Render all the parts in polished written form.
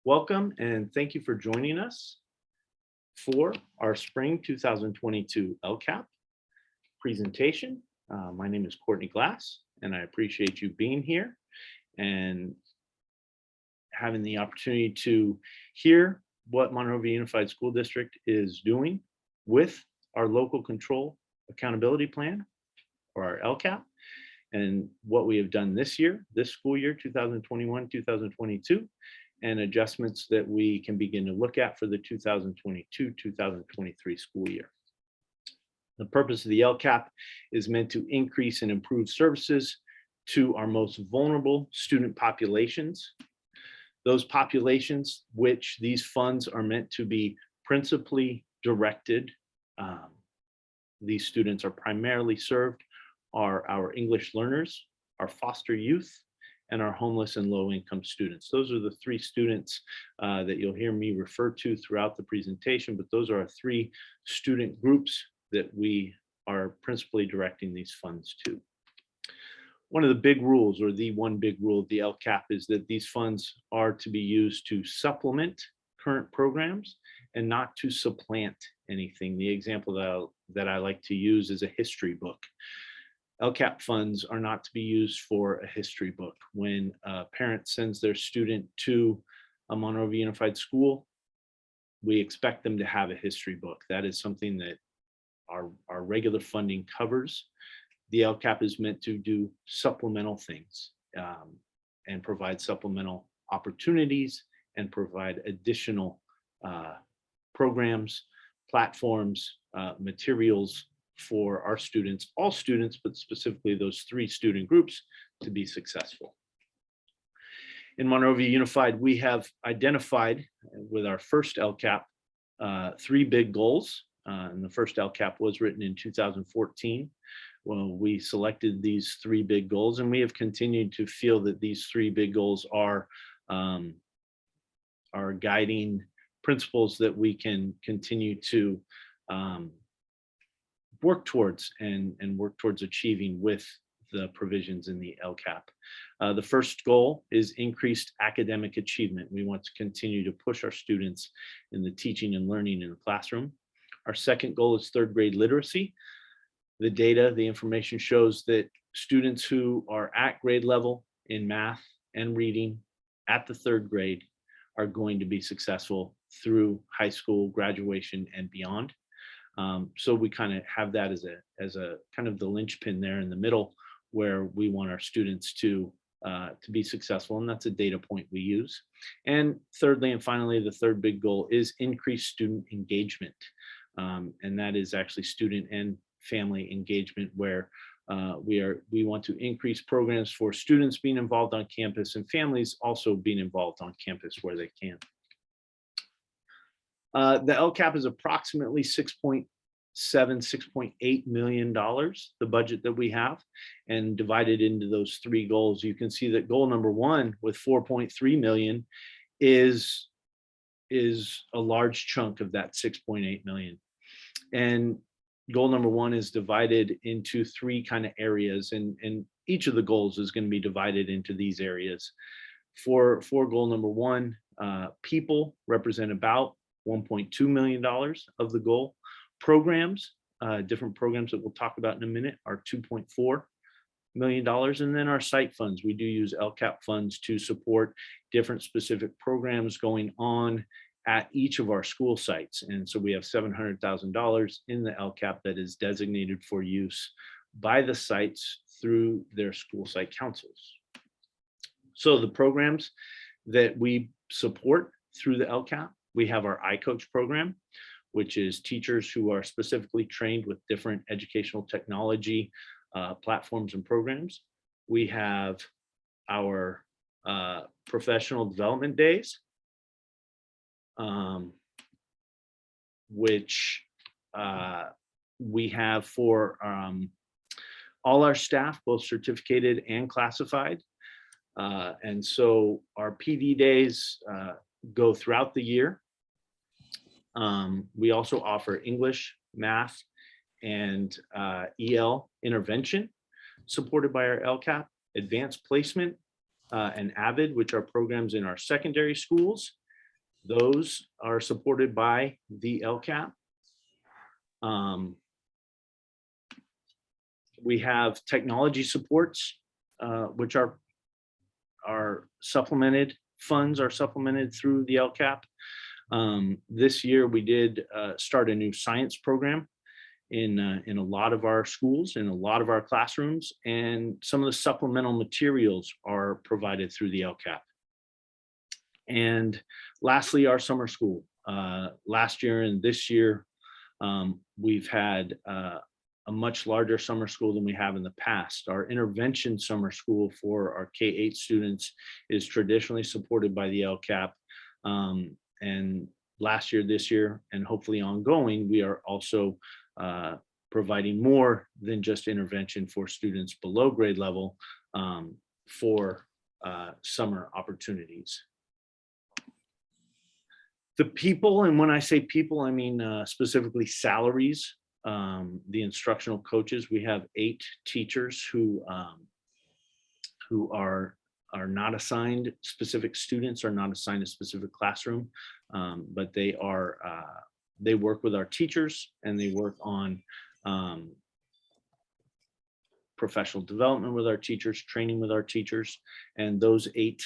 Welcome and thank you for joining us for our Spring 2022 Lcap presentation. My name is Courtney Glass, and I appreciate you being here and having the opportunity to hear what Monrovia Unified School District is doing with our local control accountability plan, or our Lcap, and what we have done this year, this school year, 2021-2022, and adjustments that we can begin to look at for the 2022-2023 school year. The purpose of the Lcap is meant to increase and improve services to our most vulnerable student populations. Those populations which these funds are meant to be principally directed. These students are primarily served are our English learners, our foster youth, and our homeless and low-income students. Those are the three students that you'll hear me refer to throughout the presentation, but those are our three student groups that we are principally directing these funds to. One of the big rules, or the one big rule of the Lcap, is that these funds are to be used to supplement current programs and not to supplant anything. The example that I like to use is a history book. Lcap funds are not to be used for a history book. When a parent sends their student to a Monrovia Unified School, we expect them to have a history book. That is something that our regular funding covers. The Lcap is meant to do supplemental things and provide supplemental opportunities and provide additional programs, platforms, materials for our students, all students, but specifically those three student groups, to be successful. In Monrovia Unified, we have identified with our first Lcap three big goals. And the first Lcap was written in 2014. Well, we selected these three big goals, and we have continued to feel that these three big goals are guiding principles that we can continue to work towards and work towards achieving with the provisions in the Lcap. The first goal is increased academic achievement. We want to continue to push our students in the teaching and learning in the classroom. Our second goal is third grade literacy. The data, the information shows that students who are at grade level in math and reading at the third grade are going to be successful through high school graduation and beyond. So we kind of have that as a kind of the linchpin there in the middle, where we want our students to be successful, and that's a data point we use. And thirdly, and finally, the third big goal is increased student engagement, and that is actually student and family engagement, where we want to increase programs for students being involved on campus and families also being involved on campus where they can. The Lcap is approximately $6.8 million, the budget that we have, and divided into those three goals. You can see that goal number one with 4.3 million is a large chunk of that 6.8 million. And goal number one is divided into three kind of areas, and each of the goals is going to be divided into these areas. For goal number one, people represent about $1.2 million of the goal. Programs, different programs that we'll talk about in a minute, are $2.4 million. And then our site funds, we do use Lcap funds to support different specific programs going on at each of our school sites. And so we have $700,000 in the Lcap that is designated for use by the sites through their school site councils. So the programs that we support through the Lcap, we have our iCoach program, which is teachers who are specifically trained with different educational technology platforms and programs. We have our professional development days, which we have for all our staff, both certificated and classified. And so our PD days go throughout the year. We also offer English, math, and EL intervention supported by our Lcap, advanced placement, and AVID, which are programs in our secondary schools, Those are supported by the LCAP. We have technology supports, which are supplemented, funds are supplemented through the LCAP. This year we did start a new science program in a lot of our schools, in a lot of our classrooms, and some of the supplemental materials are provided through the LCAP. And lastly, our summer school. Last year and this year, we've had a much larger summer school than we have in the past. Our intervention summer school for our K-8 students is traditionally supported by the LCAP. And last year, this year, and hopefully ongoing, we are also providing more than just intervention for students below grade level for summer opportunities. The people, and when I say people, I mean specifically salaries. The instructional coaches, we have 8 teachers who are not assigned specific students, are not assigned a specific classroom, but they work with our teachers, and they work on professional development with our teachers, training with our teachers, and those 8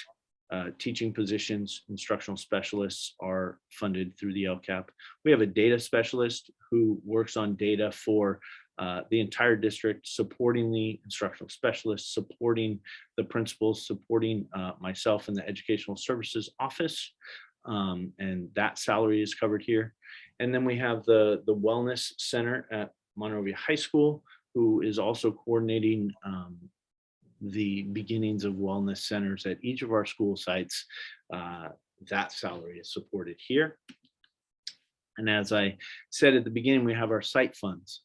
teaching positions, instructional specialists, are funded through the LCAP. We have a data specialist who works on data for the entire district, supporting the instructional specialists, supporting the principals, supporting myself in the educational services office, and that salary is covered here. And then we have the wellness center at Monrovia High School, who is also coordinating the beginnings of wellness centers at each of our school sites. That salary is supported here. And as I said at the beginning, we have our site funds.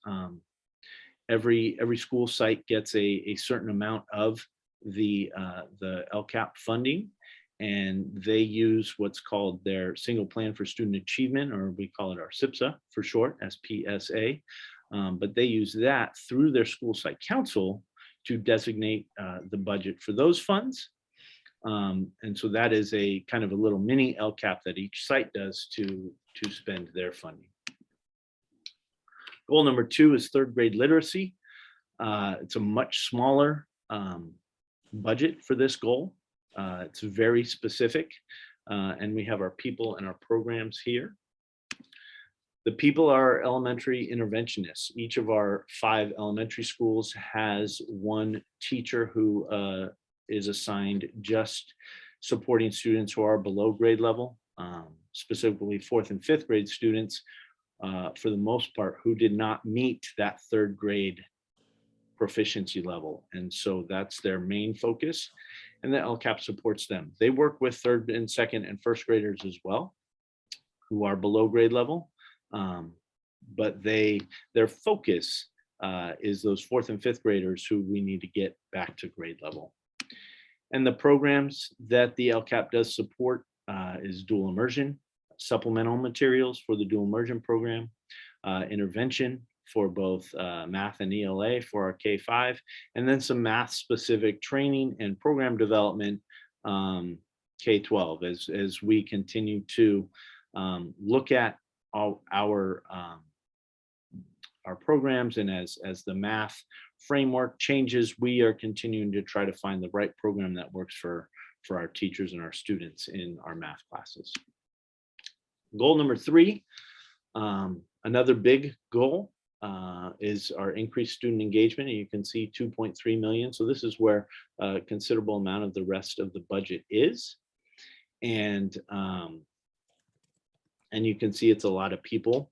Every school site gets a certain amount of the LCAP funding, and they use what's called their single plan for student achievement, or we call it our SIPSA for short, SPSA. But they use that through their school site council to designate the budget for those funds. And so that is a kind of a little mini LCAP that each site does to spend their funding. Goal number 2 is 3rd grade literacy. It's a much smaller budget for this goal. It's very specific, and we have our people and our programs here. The people are elementary interventionists. Each of our 5 elementary schools has one teacher who is assigned just supporting students who are below grade level, specifically 4th and 5th grade students, for the most part, who did not meet that 3rd grade proficiency level. And so that's their main focus, and the LCAP supports them. They work with 3rd and 2nd and 1st graders as well, who are below grade level. But their focus is those 4th and 5th graders who we need to get back to grade level. And the programs that the LCAP does support is dual immersion, supplemental materials for the dual immersion program, intervention for both math and ELA for our K-5, and then some math specific training and program development K-12 as we continue to look at our programs, and as the math framework changes, we are continuing to try to find the right program that works for our teachers and our students in our math classes. Goal number 3, another big goal, is our increased student engagement, and you can see 2.3 million. So this is where a considerable amount of the rest of the budget is, and you can see it's a lot of people.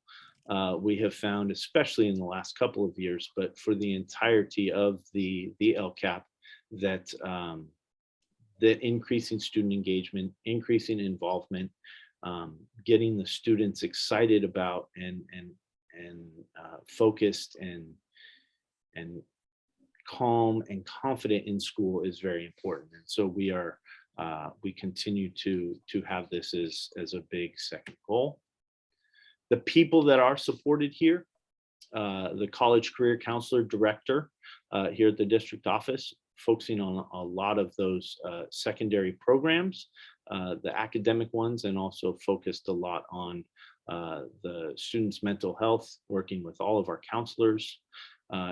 We have found, especially in the last couple of years, but for the entirety of the LCAP, that increasing student engagement, increasing involvement, getting the students excited about and focused and calm and confident in school is very important. And so we continue to have this as a big second goal. The people that are supported here, the college career counselor director here at the district office focusing on a lot of those secondary programs, the academic ones, and also focused a lot on the students' mental health, working with all of our counselors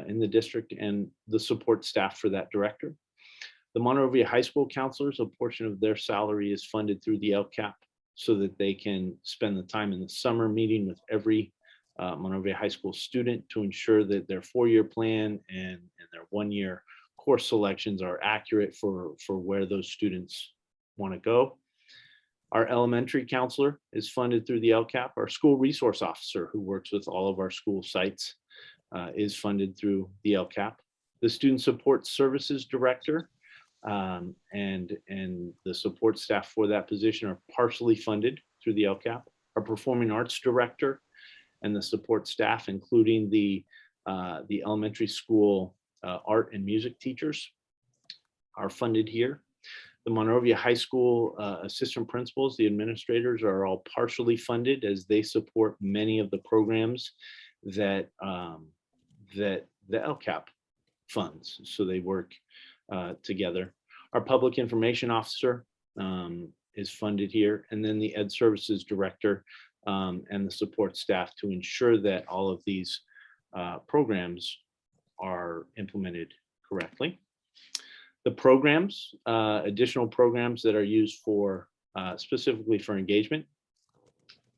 in the district and the support staff for that director. The Monrovia High School counselors, a portion of their salary is funded through the Lcap so that they can spend the time in the summer meeting with every Monrovia High School student to ensure that their 4-year plan and their 1-year course selections are accurate for where those students want to go. Our elementary counselor is funded through the Lcap. Our school resource officer, who works with all of our school sites, is funded through the Lcap. The student support services director and the support staff for that position are partially funded through the Lcap. Our performing arts director and the support staff, including the elementary school art and music teachers, are funded here. The Monrovia High School assistant principals, the administrators, are all partially funded as they support many of the programs that that the Lcap funds. So they work together. Our public information officer is funded here, and then the ed services director and the support staff to ensure that all of these programs are implemented correctly. The programs, additional programs that are used for specifically for engagement.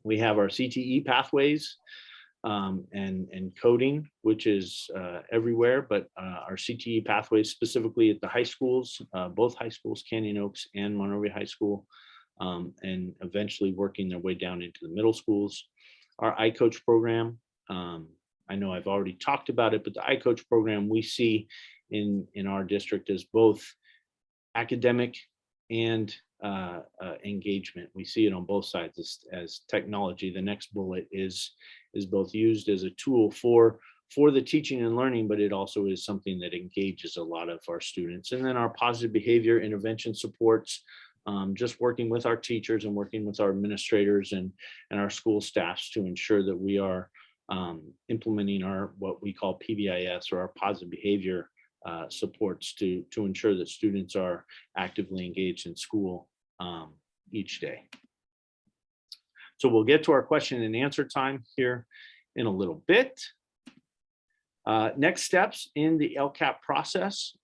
We have our CTE pathways and coding, which is everywhere, but our CTE pathways specifically at the high schools, both high schools, Canyon Oaks and Monrovia High School, and eventually working their way down into the middle schools. Our iCoach program, I know I've already talked about it, but the iCoach program we see in our district as both academic and engagement. We see it on both sides as technology. The next bullet is both used as a tool for the teaching and learning, but it also is something that engages a lot of our students. And then our positive behavior intervention supports, just working with our teachers and working with our administrators and our school staffs to ensure that we are implementing our what we call PBIS, or our positive behavior supports to ensure that students are actively engaged in school each day. So we'll get to our question and answer time here in a little bit. Next steps in the Lcap process.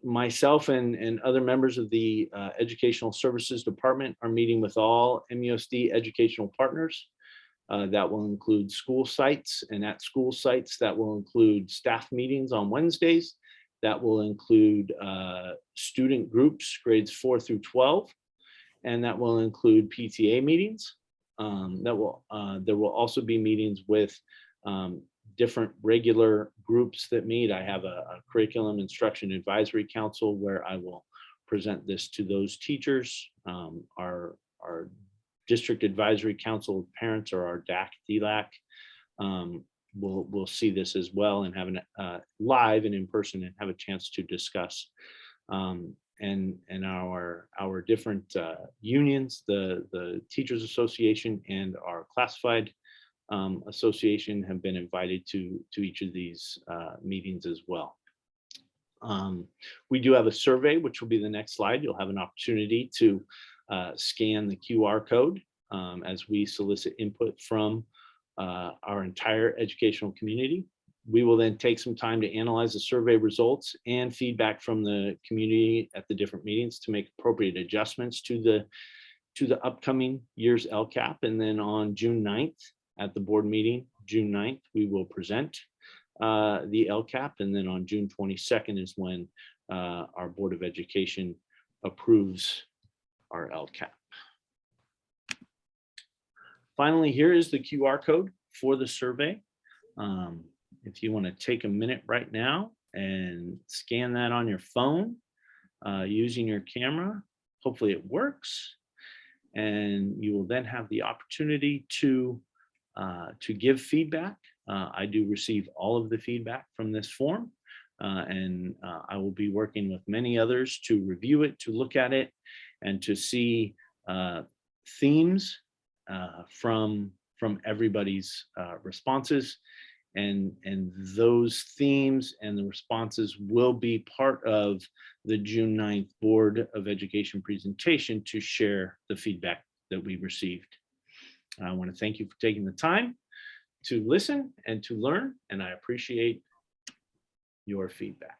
Myself and other members of the Educational Services Department are meeting with all MUSD educational partners. That will include school sites, and at school sites that will include staff meetings on Wednesdays. That will include student groups, grades 4 through 12, and that will include PTA meetings. There will also be meetings with different regular groups that meet. I have a curriculum instruction advisory council where I will present this to those teachers. Our district advisory council parents, or our DAC, DLAC, will see this as well and have an live and in person and have a chance to discuss. And our different unions, the Teachers Association and our Classified Association, have been invited to each of these meetings as well. We do have a survey, which will be the next slide. You'll have an opportunity to scan the QR code as we solicit input from our entire educational community. We will then take some time to analyze the survey results and feedback from the community at the different meetings to make appropriate adjustments to the upcoming year's Lcap. And then on June 9th at the board meeting, June 9th, we will present the Lcap. And then on June 22nd is when our Board of Education approves our Lcap. Finally, here is the QR code for the survey. If you want to take a minute right now and scan that on your phone using your camera, hopefully it works. And you will then have the opportunity to give feedback. I do receive all of the feedback from this form, and I will be working with many others to review it, to look at it, and to see themes from everybody's responses. And those themes and the responses will be part of the June 9th Board of Education presentation to share the feedback that we received. I want to thank you for taking the time to listen and to learn, and I appreciate your feedback.